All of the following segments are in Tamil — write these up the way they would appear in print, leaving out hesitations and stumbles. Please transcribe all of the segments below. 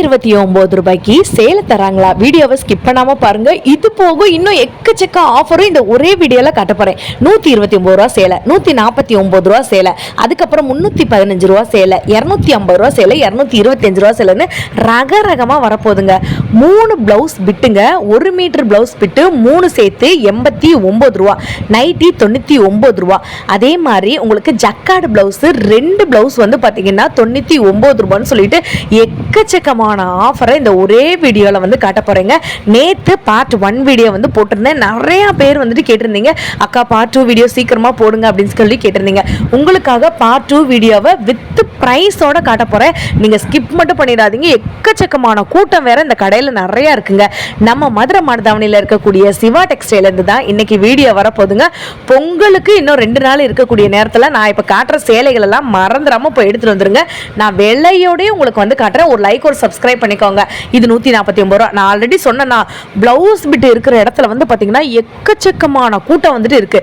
129 ரூபாய்க்கு சேலை தராங்களா? வீடியோவை ஸ்கிப் பண்ணாம பாருங்க. இது போக இன்னும் எக்கச்சக்க ஆஃபரும் இந்த ஒரே வீடியோல காட்ட போறேன். 129 ரூபா சேலை, 149 ரூபா சேலை, அதுக்கப்புறம் 315 ரூபா சேலை, 250 ரூபா சேலை, 225 ரூபா சேலைன்னு ரகரகமா வரப்போகுதுங்க. 3 பிளவுஸ் பிட்டுங்க, 1 மீட்டர் பிளவுஸ் பிட்டு 3 சேர்த்து 89 ரூபா, நைட்டி 99 ரூபா. அதே மாதிரி உங்களுக்கு ஜக்கார்டு பிளவுஸ் 2 பிளவுஸ் வந்து பாத்தீங்கன்னா 99 ரூபான்னு சொல்லிட்டு எக்கச்சக்கமான ஆஃபரை இந்த ஒரே வீடியோவில் வந்து காட்ட போகிறேங்க. நேற்று பார்ட் 1 வீடியோ வந்து போட்டிருந்தேன். நிறையா பேர் வந்துட்டு கேட்டிருந்தீங்க, அக்கா பார்ட் 2 வீடியோ சீக்கிரமாக போடுங்க அப்படின்னு சொல்லி கேட்டிருந்தீங்க. உங்களுக்காக பார்ட் 2 வீடியோவை வித் ப்ரைஸோட காட்ட போகிறேன். நீங்கள் ஸ்கிப் மட்டும் பண்ணிடாதீங்க. எக்கச்சக்கமான கூட்டம் வேறு இந்த கடையில் நிறையா இருக்குங்க. நம்ம மதுரை மாடுதாவணியில் இருக்கக்கூடிய சிவா டெக்ஸ்டைலேருந்து தான் இன்னைக்கு வீடியோ வரப்போகுதுங்க. பொங்கலுக்கு இன்னும் 2 நாள் இருக்கக்கூடிய நேரத்தில் நான் இப்போ காட்டுற சேலைகள் எல்லாம் மறந்துடாமல் போய் எடுத்துகிட்டு வந்துருங்க. நான் வெள்ளையோடய உங்களுக்கு வந்து காட்டுறேன். ஒரு லைக் ஒரு சப்ஸ்கிரைப் பண்ணிக்கோங்க. இது 149 ரூபா. நான் ஆல்ரெடி சொன்னேன்னா பிளவுஸ் பிட் இருக்கிற இடத்துல வந்து பார்த்தீங்கன்னா எக்கச்சக்கமான கூட்டம் வந்துட்டு இருக்கு.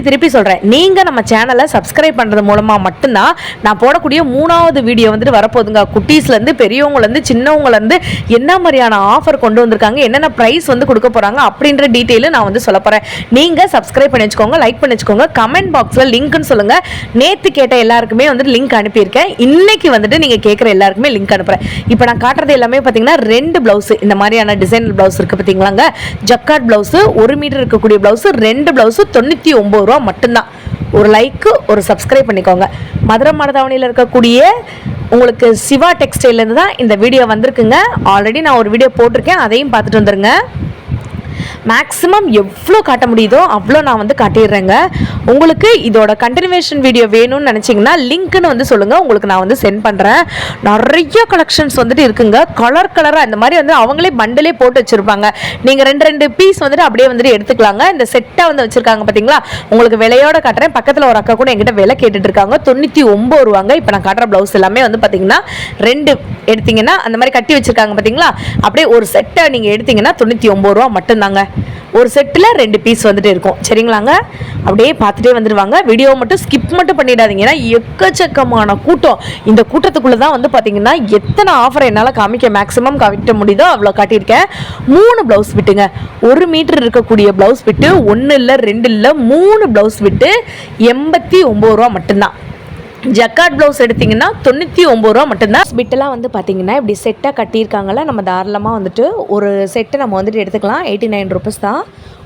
திருப்பி சொல்கிறேன், நீங்கள் நம்ம சேனலை சப்ஸ்கிரைப் பண்ணுறது மூலமாக மட்டும்தான் நான் போடக்கூடிய 3வது வீடியோ வந்துட்டு வரப்போகுதுங்க. குட்டீஸ்லேருந்து பெரியவங்கலேருந்து சின்னவங்கலேருந்து என்ன மாதிரியான ஆஃபர் கொண்டு வந்திருக்காங்க, என்னென்ன ப்ரைஸ் வந்து கொடுக்க போகிறாங்க அப்படின்ற டீட்டெயிலு நான் வந்து சொல்ல போகிறேன். நீங்கள் சப்ஸ்கிரைப் பண்ணி வச்சுக்கோங்க, லைக் பண்ணி வச்சுக்கோங்க, கமெண்ட் பாக்ஸில் லிங்க்னு சொல்லுங்கள். நேற்று கேட்ட எல்லாருக்குமே வந்துட்டு லிங்க் அனுப்பியிருக்கேன். இன்னைக்கு வந்துட்டு நீங்கள் கேட்குற எல்லாருக்குமே லிங்க் அனுப்புகிறேன். இப்போ நான் காட்டுறது எல்லாமே பார்த்தீங்கன்னா 2 பிளவுஸ் இந்த மாதிரியான டிசைனர் பிளவுஸ் இருக்குது பார்த்தீங்களாங்க. ஜக்கார்ட் பிளவுஸு 1 மீட்டர் இருக்கக்கூடிய பிளவுஸு 2 பிளவுஸு 99 ரூபா மட்டும்தான். ஒரு லைக்கு ஒரு சப்ஸ்கிரைப் பண்ணிக்கோங்க. மதுரை மாடுதாவணியில் இருக்கக்கூடிய உங்களுக்கு சிவா டெக்ஸ்டைலேருந்து தான் இந்த வீடியோ வந்திருக்குங்க. ஆல்ரெடி நான் ஒரு வீடியோ போட்டிருக்கேன், அதையும் பார்த்துட்டு வந்துருங்க. மேக்ஸிமம் எவ்வளோ காட்ட முடியுதோ அவ்வளோ நான் வந்து காட்டிடுறேங்க. உங்களுக்கு இதோட கண்டினியூவேஷன் வீடியோ வேணும்னு நினச்சிங்கன்னா லிங்க்னு வந்து சொல்லுங்கள், உங்களுக்கு நான் வந்து சென்ட் பண்ணுறேன். நிறைய கலெக்ஷன்ஸ் வந்துட்டு இருக்குங்க. கலராக இந்த மாதிரி வந்து அவங்களே பண்டிலே போட்டு வச்சுருப்பாங்க. நீங்கள் 2 பீஸ் வந்துட்டு அப்படியே வந்துட்டு எடுத்துக்கலாங்க. இந்த செட்டாக வந்து வச்சுருக்காங்க பார்த்தீங்களா. உங்களுக்கு விலையோட காட்டுறேன். பக்கத்தில் ஒரு அக்கா கூட என்கிட்ட விலை கேட்டுட்டு இருக்காங்க. 99 ரூபாங்க. இப்போ நான் காட்டுற ப்ளவுஸ் எல்லாமே வந்து பார்த்தீங்கன்னா 2 எடுத்தீங்கன்னா அந்த மாதிரி கட்டி வச்சுருக்காங்க பார்த்தீங்களா. அப்படியே ஒரு செட்டை நீங்கள் எடுத்தீங்கன்னா 99 ரூபா மட்டும்தாங்க. ஒரு செட்டில் 2 பீஸ் வந்துட்டு இருக்கும். சரிங்களாங்க. அப்படியே பார்த்துட்டே வந்துடுவாங்க. வீடியோ மட்டும் ஸ்கிப் மட்டும் பண்ணிடாதீங்க. ஏன்னா எக்கச்சக்கமான கூட்டம். இந்த கூட்டத்துக்குள்ளே தான் வந்து பார்த்தீங்கன்னா எத்தனை ஆஃபர் என்னால் மேக்ஸிமம் காமிக்க முடியுதோ அவ்வளோ காட்டியிருக்கேன். 3 ப்ளவுஸ் பிட்டுங்க. 1 மீட்டர் இருக்கக்கூடிய ப்ளவுஸ் பிட்டு 1 இல்லை 2 இல்லை 3 ப்ளவுஸ் பிட்டு 89 ரூபா மட்டும்தான். ஜக்கார்ட் ப்ளவுஸ் எடுத்திங்கன்னா 99 ரூபா மட்டும்தான். பிட்டெல்லாம் வந்து பார்த்தீங்கன்னா இப்படி செட்டாக கட்டியிருக்காங்களா. நம்ம தாராளமாக வந்துட்டு ஒரு செட்டை நம்ம வந்துட்டு எடுத்துக்கலாம். 89 ருபீஸ் தான்.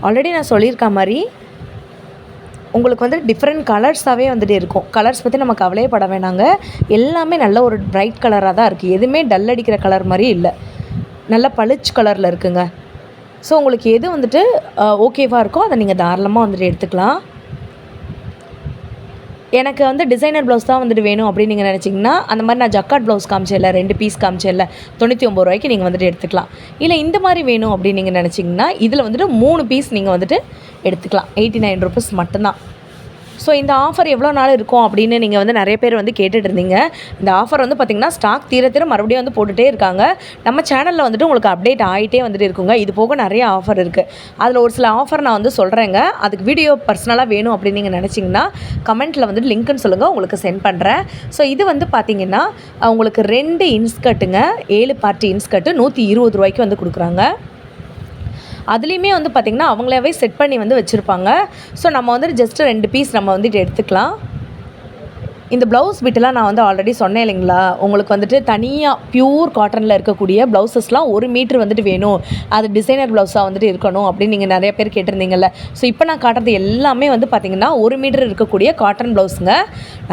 ஆல்ரெடி நான் சொல்லியிருக்க மாதிரி உங்களுக்கு வந்து டிஃப்ரெண்ட் கலர்ஸாகவே வந்துட்டு இருக்கும். கலர்ஸ் பற்றி நம்ம கவலையே பட வேணாங்க. எல்லாமே நல்ல ஒரு பிரைட் கலராக தான் இருக்குது. எதுவுமே டல் அடிக்கிற கலர் மாதிரி இல்லை, நல்ல பளிச்சு கலரில் இருக்குங்க. ஸோ உங்களுக்கு எது வந்துட்டு ஓகேவாக இருக்கோ அதை நீங்கள் தாராளமாக வந்துட்டு எடுத்துக்கலாம். எனக்கு வந்து டிசைனர் ப்ளவுஸ் தான் வந்துட்டு வேணும் அப்படின்னு நீங்கள் நினச்சிங்கன்னா அந்த மாதிரி நான் ஜக்கார்ட் ப்ளவுஸ் காமிச்சேன்ல, 2 பீஸ் காமிச்சேன்ல, 99 ரூபாய்க்கு நீங்கள் வந்துட்டு எடுத்துக்கலாம். இல்லை இந்த மாதிரி வேணும் அப்படின்னு நீங்கள் நினச்சிங்கன்னா இதில் வந்துட்டு 3 பீஸ் நீங்கள் வந்துட்டு எடுத்துக்கலாம். 89 ருபீஸ் மட்டும்தான். ஸோ இந்த ஆஃபர் எவ்வளோ நாள் இருக்கும் அப்படின்னு நீங்கள் வந்து நிறைய பேர் வந்து கேட்டுட்டு இருந்தீங்க. இந்த ஆஃபர் வந்து பார்த்திங்கன்னா ஸ்டாக் தீர மறுபடியும் வந்து போட்டுகிட்டே இருக்காங்க. நம்ம சேனலில் வந்துட்டு உங்களுக்கு அப்டேட் ஆகிட்டே வந்துட்டு இருக்குங்க. இது போக நிறைய ஆஃபர் இருக்குது. அதில் ஒரு சில ஆஃபர் நான் வந்து சொல்கிறேங்க. அதுக்கு வீடியோ பர்சனலாக வேணும் அப்படின்னு நீங்கள் நினச்சிங்கன்னா கமெண்ட்டில் வந்துட்டு லிங்க்னு சொல்லுங்கள், உங்களுக்கு சென்ட் பண்ணுறேன். ஸோ இது வந்து பார்த்திங்கன்னா உங்களுக்கு 2 இன்ஸ்கர்ட்டுங்க, 7 பார்ட்டி இன்ஸ்கர்ட்டு 120 ரூபாய்க்கு வந்து கொடுக்குறாங்க. அதுலேயுமே வந்து பார்த்திங்கன்னா அவங்களாவே செட் பண்ணி வந்து வச்சுருப்பாங்க. ஸோ நம்ம வந்துட்டு ஜஸ்ட்டு 2 பீஸ் நம்ம வந்துட்டு எடுத்துக்கலாம். இந்த ப்ளவுஸ் பிட்டெல்லாம் நான் வந்து ஆல்ரெடி சொன்னேன் இல்லைங்களா, உங்களுக்கு வந்துட்டு தனியாக பியூர் காட்டனில் இருக்கக்கூடிய ப்ளவுஸஸ்லாம் 1 மீட்ரு வந்துட்டு வேணும், அது டிசைனர் ப்ளவுஸாக வந்துட்டு இருக்கணும் அப்படின்னு நீங்கள் நிறைய பேர் கேட்டிருந்தீங்கல்ல. ஸோ இப்போ நான் காட்டுறது எல்லாமே வந்து பார்த்திங்கன்னா 1 மீட்டர் இருக்கக்கூடிய காட்டன் ப்ளவுஸுங்க.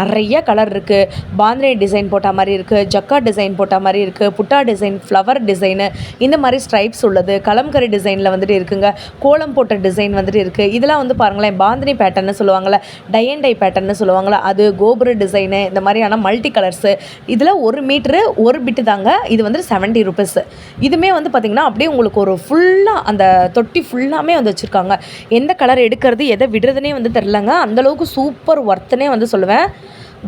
நிறைய கலர் இருக்குது. பாந்தினி டிசைன் போட்ட மாதிரி இருக்குது, ஜக்கார்ட் டிசைன் போட்ட மாதிரி இருக்குது, புட்டா டிசைன், ஃப்ளவர் டிசைனு, இந்த மாதிரி ஸ்ட்ரைப்ஸ் உள்ளது, கலம்கரி டிசைனில் வந்துட்டு இருக்குங்க, கோலம் போட்ட டிசைன் வந்துட்டு இருக்குது. இதெல்லாம் வந்து பாருங்களேன் பாந்தினி பேட்டர்னு சொல்லுவாங்கள்ல, டை அண்ட் டை பேட்டர்னு சொல்லுவாங்களா, அது கோபுர டிசைனு, இந்த மாதிரியான மல்டி கலர்ஸு. இதில் 1 மீட்ரு 1 பிட்டு தாங்க. இது வந்து 70 ருபீஸ். இதுவுமே வந்து பார்த்திங்கன்னா அப்படியே உங்களுக்கு ஒரு ஃபுல்லாக அந்த தொட்டி ஃபுல்லாமே வந்து வச்சுருக்காங்க. எந்த கலர் எடுக்கிறது எதை விடுறதுனே வந்து தெரிலங்க. அந்தளவுக்கு சூப்பர் ஒர்த்துனே வந்து சொல்லுவேன்.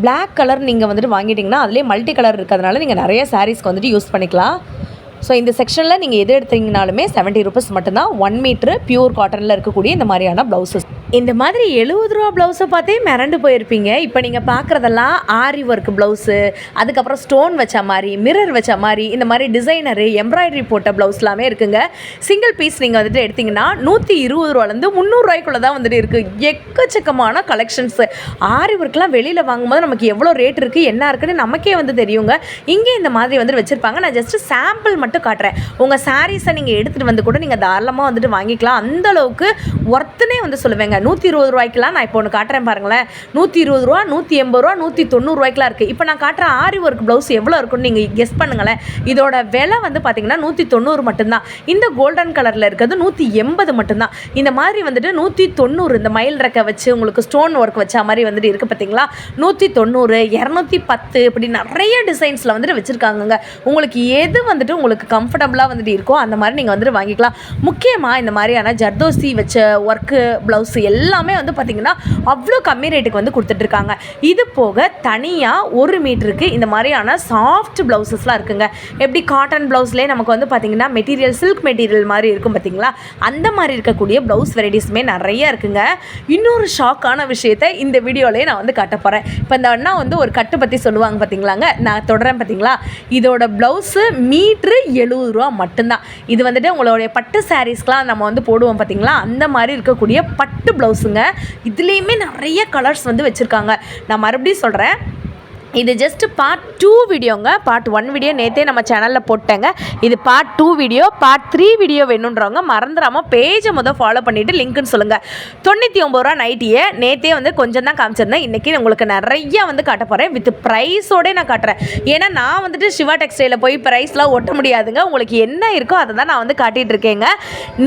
பிளாக் கலர் நீங்கள் வந்துட்டு வாங்கிட்டிங்கன்னா அதிலே மல்டி கலர் இருக்கிறதுனால நீங்கள் நிறைய சாரீஸ்க்கு வந்துட்டு யூஸ் பண்ணிக்கலாம். ஸோ இந்த செக்ஷனில் நீங்கள் எது எடுத்தீங்கனாலுமே 70 ருபீஸ் மட்டும்தான். 1 மீட்ரு பியூர் காட்டனில் இருக்கக்கூடிய இந்த மாதிரியான ப்ளவுஸஸ். இந்த மாதிரி 70 ரூபா ப்ளவுஸை பார்த்தே மிரண்டு போயிருப்பீங்க. இப்போ நீங்கள் பார்க்குறதெல்லாம் ஆரி ஒர்க் ப்ளவுஸு, அதுக்கப்புறம் ஸ்டோன் வச்ச மாதிரி, மிரர் வச்ச மாதிரி, இந்த மாதிரி டிசைனரு எம்ப்ராய்டரி போட்ட ப்ளவுஸ் எல்லாமே இருக்குங்க. சிங்கிள் பீஸ் நீங்கள் வந்துட்டு எடுத்திங்கன்னா 120 ரூபாலேருந்து 300 ரூபாய்க்குள்ளே தான் வந்துட்டு இருக்குது. எக்கச்சக்கமான கலெக்ஷன்ஸு. ஆரி ஒர்க்லாம் வெளியில் வாங்கும்போது நமக்கு எவ்வளோ ரேட் இருக்குது என்ன இருக்குன்னு நமக்கே வந்து தெரியுங்க. இங்கே இந்த மாதிரி வந்துட்டு வச்சுருப்பாங்க. நான் ஜஸ்ட்டு சாம்பிள் மட்டும் காட்டுறேன். உங்கள் சாரீஸை நீங்கள் எடுத்துகிட்டு வந்து கூட நீங்கள் தாராளமாக வந்துட்டு வாங்கிக்கலாம். அந்தளவுக்கு ஒர்த்துனே வந்து சொல்லுவேங்க. 120 ரூபாய்க்குலாம் நான் இப்போ ஒன்று காட்டுறேன் பாருங்களேன். 120 ரூபா, 180 ரூபா, 190 ரூபாய்க்குலாம் இருக்குது. இப்போ நான் காட்டுற ஆரி ஒர்க் ப்ளவுஸ் எவ்வளோ இருக்குன்னு நீங்கள் கெஸ் பண்ணுங்களேன். இதோட விலை வந்து பார்த்தீங்கன்னா 190 மட்டும்தான். இந்த கோல்டன் கலரில் இருக்கிறது 180 மட்டும்தான். இந்த மாதிரி வந்துட்டு 190 இந்த மயில் ரெக்கை வச்சு உங்களுக்கு ஸ்டோன் ஒர்க் வச்ச மாதிரி வந்துட்டு இருக்குது பார்த்தீங்களா. 190, 210 இப்படி நிறைய டிசைன்ஸில் வந்துட்டு வச்சுருக்காங்கங்க. உங்களுக்கு எது வந்துட்டு உங்களுக்கு கம்ஃபர்டபுளாக வந்துட்டு இருக்கோ அந்த மாதிரி நீங்கள் வந்துட்டு வாங்கிக்கலாம். முக்கியமாக இந்த மாதிரியான ஜர்தோசி வச்ச ஒர்க்கு ப்ளவுஸு எல்லாமே வந்து பார்த்திங்கன்னா அவ்வளோ கம்மி ரேட்டுக்கு வந்து கொடுத்துட்ருக்காங்க. இது போக தனியாக 1 மீட்டருக்கு இந்த மாதிரியான சாஃப்ட் ப்ளவுசஸ்லாம் இருக்குங்க. எப்படி காட்டன் ப்ளவுஸ்லேயே நமக்கு வந்து பார்த்திங்கன்னா மெட்டீரியல் சில்க் மெட்டீரியல் மாதிரி இருக்கும் பார்த்திங்களா, அந்த மாதிரி இருக்கக்கூடிய ப்ளவுஸ் வெரைட்டிஸுமே நிறைய இருக்குங்க. இன்னொரு ஷாக்கான விஷயத்தை இந்த வீடியோலேயே நான் வந்து காட்ட போகிறேன். இப்போ இந்த அண்ணா வந்து ஒரு கட்டு பற்றி சொல்லுவாங்க பார்த்திங்களாங்க, நான் தொடரேன் பார்த்திங்களா. இதோட ப்ளவுஸு மீட்ரு 70 ரூபா மட்டும்தான். இது வந்துட்டு உங்களுடைய பட்டு சாரீஸ்க்கெலாம் நம்ம வந்து போடுவோம் பார்த்திங்களா, அந்த மாதிரி இருக்கக்கூடிய பட்டு ப்ளவுஸுங்க. இதுலேயுமே நிறைய கலர்ஸ் வந்து வச்சுருக்காங்க. நான் மறுபடியும் சொல்கிறேன், இது ஜஸ்ட்டு பார்ட் 2 வீடியோங்க. பார்ட் 1 வீடியோ நேற்றே நம்ம சேனலில் போட்டேங்க. இது பார்ட் 2 வீடியோ. பார்ட் 3 வீடியோ வேணுன்றவங்க மறந்துடாமல் பேஜை ஃபாலோ பண்ணிவிட்டு லிங்க்குன்னு சொல்லுங்கள். 99 ரூபா நைட்டியை நேற்றே வந்து கொஞ்சம் தான் காமிச்சிருந்தேன். இன்றைக்கி உங்களுக்கு நிறையா வந்து காட்ட போகிறேன். வித் ப்ரைஸோடே நான் காட்டுறேன். ஏன்னா நான் வந்துட்டு சிவா டெக்ஸ்டைலில் போய் ப்ரைஸ்லாம் ஒட்ட முடியாதுங்க. உங்களுக்கு என்ன இருக்கோ அதை தான் நான் வந்து காட்டிகிட்டு இருக்கேங்க.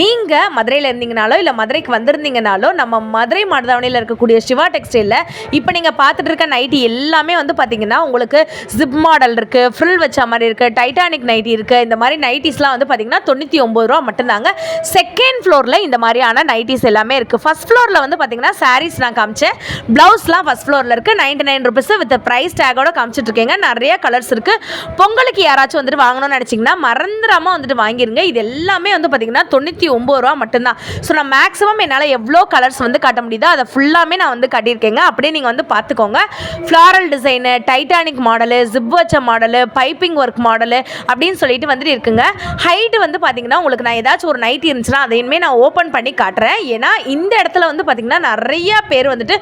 நீங்கள் மதுரையில் இருந்தீங்கனாலோ இல்லை மதுரைக்கு வந்திருந்தீங்கனாலோ நம்ம மதுரை மாடதாவணியில் இருக்கக்கூடிய சிவா டெக்ஸ்டைலில் இப்போ நீங்கள் பார்த்துட்டு இருக்க நைட்டி எல்லாமே வந்து பார்த்தீங்கன்னா உங்களுக்கு ஜிப் மாடல் இருக்குது, ஃப்ரில் வச்ச மாதிரி இருக்குது, டைட்டானிக் நைட்டி இருக்குது. இந்த மாதிரி நைட்டிஸ்லாம் வந்து பார்த்தீங்கன்னா 99 ரூபா மட்டும்தாங்க. செகண்ட் ஃப்ளோரில் இந்த மாதிரியான நைட்டிஸ் எல்லாமே இருக்குது. ஃபஸ்ட் ஃப்ளோரில் வந்து பார்த்தீங்கன்னா சாரீஸ் நான் காமிச்சேன். ப்ளவுஸ்லாம் ஃபஸ்ட் ஃப்ளோரில் இருக்குது. 99 ருபீஸ் வித் ப்ரைஸ் டேக்கோட காமிச்சிட்ருக்கேங்க. நிறைய கலர்ஸ் இருக்குது. பொங்கலுக்கு யாராச்சும் வந்துட்டு வாங்கணும்னு நினச்சிங்கன்னா மறந்துடாமல் வந்துட்டு வாங்கிருங்க. இது எல்லாமே வந்து பார்த்தீங்கன்னா 99 ரூபா மட்டும்தான். ஸோ நான் மேக்ஸிமம் என்னால் எவ்வளோ கலர்ஸ் வந்து காட்ட முடியுதோ அதை ஃபுல்லாமே நான் வந்து காட்டியிருக்கேங்க. அப்படியே நீங்கள் வந்து பார்த்துக்கோங்க. Floral design, Titanic model, zip வச்ச மாடலு, பைப்பிங் ஒர்க் மாடலு அப்படின்னு சொல்லிட்டு வந்துட்டு இருக்குங்க. ஹைட்டு வந்து பார்த்தீங்கன்னா உங்களுக்கு நான் ஏதாச்சும் ஒரு நைட்டி இருந்துச்சுன்னா அதையுமே நான் ஓப்பன் பண்ணி காட்டுறேன். ஏன்னா இந்த இடத்துல வந்து பார்த்தீங்கன்னா நிறைய பேர் வந்துட்டு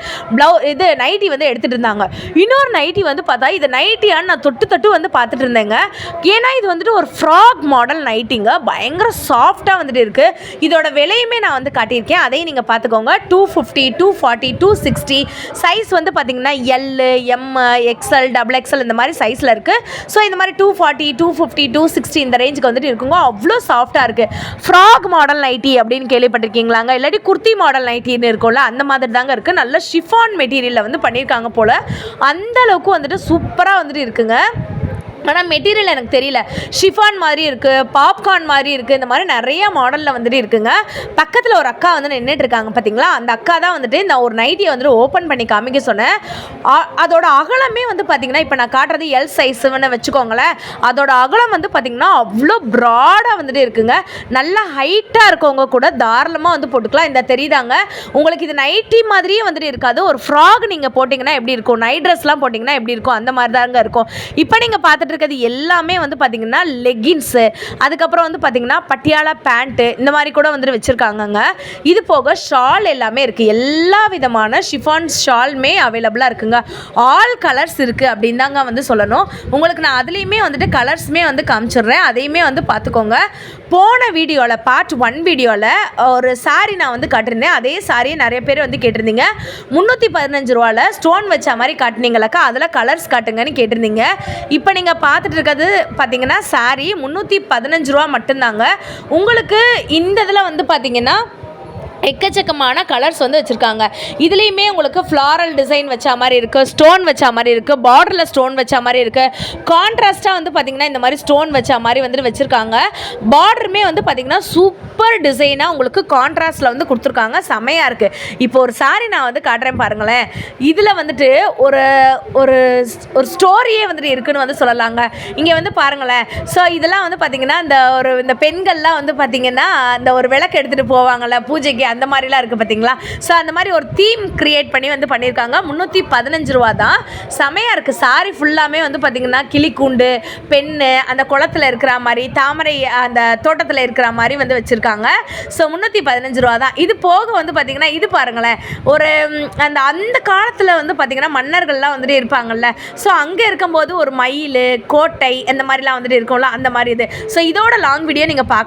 இது நைட்டி வந்து எடுத்துகிட்டு இருந்தாங்க. இன்னொரு நைட்டி வந்து பார்த்தா இது நைட்டியான்னு நான் தொட்டு வந்து பார்த்துட்டு இருந்தேங்க. ஏன்னா இது வந்துட்டு ஒரு ஃப்ராக் மாடல் நைட்டிங்க. பயங்கர சாஃப்டாக வந்துட்டு இருக்குது. இதோட விலையுமே நான் வந்து காட்டியிருக்கேன். அதையும் நீங்கள் பார்த்துக்கோங்க. 250, 240, 260 சைஸ் வந்து பார்த்தீங்கன்னா எல், எம், எக்ஸ்எல், XXL இந்த மாதிரி சைஸில் இருக்குது. ஸோ இந்த மாதிரி 240, 250, 260 இந்த ரேஞ்சுக்கு வந்துட்டு இருக்குங்க. அவ்வளோ சாஃப்டாக இருக்குது. ஃப்ராக் மாடல் நைட்டி அப்படின்னு கேள்விப்பட்டிருக்கீங்களாங்க? இல்லாட்டி குர்த்தி மாடல் நைட்டின்னு இருக்கும்ல, அந்த மாதிரி தாங்க இருக்குது. நல்ல ஷிஃபான் மெட்டீரியலில் வந்து பண்ணியிருக்காங்க போல். அந்த அளவுக்கு வந்துட்டு சூப்பராக வந்துட்டு இருக்குங்க. ஆனால் மெட்டீரியல் எனக்கு தெரியல. ஷிஃபான் மாதிரி இருக்குது, பாப்கார்ன் மாதிரி இருக்குது, இந்த மாதிரி நிறைய மாடலில் வந்துட்டு இருக்குங்க. பக்கத்தில் ஒரு அக்கா வந்து நின்றுட்டு இருக்காங்க பார்த்தீங்களா, அந்த அக்கா தான் வந்துட்டு இந்த ஒரு நைட்டியை வந்துட்டு ஓப்பன் பண்ணி காமிக்க சொன்னேன். அதோட அகலமே வந்து பார்த்திங்கன்னா இப்போ நான் காட்டுறது எல் சைஸுன்னு வச்சுக்கோங்களேன். அதோட அகலம் வந்து பார்த்திங்கன்னா அவ்வளோ ப்ராடாக வந்துட்டு இருக்குங்க. நல்ல ஹைட்டாக இருக்கவங்க கூட தாராளமாக வந்து போட்டுக்கலாம். இந்த தெரியுதாங்க உங்களுக்கு, இது நைட்டி மாதிரியே வந்துட்டு இருக்காது. ஒரு ஃப்ராக் நீங்கள் போட்டிங்கன்னா எப்படி இருக்கும், நைட் ட்ரெஸ்லாம் போட்டிங்கன்னா எப்படி இருக்கும், அந்த மாதிரி தாங்க இருக்கும். இப்போ நீங்கள் பார்த்துட்டு இருக்கிறது எல்லாமே வந்து பார்த்தீங்கன்னா லெகின்ஸு, அதுக்கப்புறம் வந்து பார்த்தீங்கன்னா பட்டியாலா பேண்ட்டு இந்த மாதிரி கூட வந்துட்டு வச்சுருக்காங்கங்க. இது போக ஷால் எல்லாமே இருக்குது. எல்லா விதமான ஷிஃபான் ஷால்மே அவைலபிளாக இருக்குங்க. ஆல் கலர்ஸ் இருக்குது அப்படின்னு தாங்க வந்து சொல்லணும். உங்களுக்கு நான் அதுலேயுமே வந்துட்டு கலர்ஸுமே வந்து காமிச்சிடுறேன். அதையுமே வந்து பார்த்துக்கோங்க. போன வீடியோவில் பார்ட் 1 வீடியோவில் ஒரு சாரீ நான் வந்து காட்டியிருந்தேன். அதே சாரியை நிறைய பேர் வந்து கேட்டிருந்தீங்க. 315 ரூபாவில் ஸ்டோன் வச்ச மாதிரி காட்டினீங்களாக்கா, அதில் கலர்ஸ் காட்டுங்கன்னு கேட்டிருந்தீங்க. இப்போ நீங்கள் பார்த்துட்டு இருக்கிறது பார்த்தீங்கன்னா சாரீ 315 ரூபா மட்டும்தாங்க. உங்களுக்கு இந்த இதில் வந்து பார்த்தீங்கன்னா எக்கச்சக்கமான கலர்ஸ் வந்து வச்சுருக்காங்க. இதுலேயுமே உங்களுக்கு ஃப்ளாரல் டிசைன் வச்ச மாதிரி இருக்குது, ஸ்டோன் வச்ச மாதிரி இருக்குது, பார்டரில் ஸ்டோன் வச்ச மாதிரி இருக்குது. கான்ட்ராஸ்ட்டாக வந்து பார்த்திங்கன்னா இந்த மாதிரி ஸ்டோன் வச்ச மாதிரி வந்துட்டு வச்சுருக்காங்க. பார்டருமே வந்து பார்த்திங்கன்னா சூப்பர் டிசைனாக உங்களுக்கு கான்ட்ராஸ்ட்டில் வந்து கொடுத்துருக்காங்க. செமையாக இருக்குது. இப்போ ஒரு சாரீ நான் வந்து காட்டுறேன் பாருங்களேன். இதில் வந்துட்டு ஒரு ஒரு ஒரு ஸ்டோரியே வந்துட்டு இருக்குதுன்னு வந்து சொல்லலாங்க. இங்கே வந்து பாருங்களேன். ஸோ இதெல்லாம் வந்து பார்த்திங்கன்னா இந்த பெண்கள்லாம் வந்து பார்த்திங்கன்னா இந்த ஒரு விளக்கு எடுத்துகிட்டு போவாங்கள்ல பூஜைக்கு, அந்த மாதிரிலாம் இருக்குது பார்த்தீங்களா. ஸோ அந்த மாதிரி ஒரு தீம் க்ரியேட் பண்ணி வந்து பண்ணியிருக்காங்க. 315 ரூபா தான். செமையாக இருக்குது. சாரி ஃபுல்லாமே வந்து பார்த்திங்கன்னா கிளிக்கூண்டு, பெண்ணு, அந்த குளத்தில் இருக்கிற மாதிரி, தாமரை அந்த தோட்டத்தில் இருக்கிற மாதிரி வந்து வச்சுருக்காங்க. ஸோ 315 ரூபா தான். இது போக வந்து பார்த்திங்கன்னா இது பாருங்களேன், ஒரு அந்த காலத்தில் வந்து பார்த்திங்கன்னா மன்னர்கள்லாம் வந்துட்டு இருப்பாங்கள்ல. ஸோ அங்கே இருக்கும்போது ஒரு மயில், கோட்டை அந்த மாதிரிலாம் வந்துட்டு இருக்கும்ல, அந்த மாதிரி இது. ஸோ இதோட லாங் வீடியோ நீங்கள் பார்க்க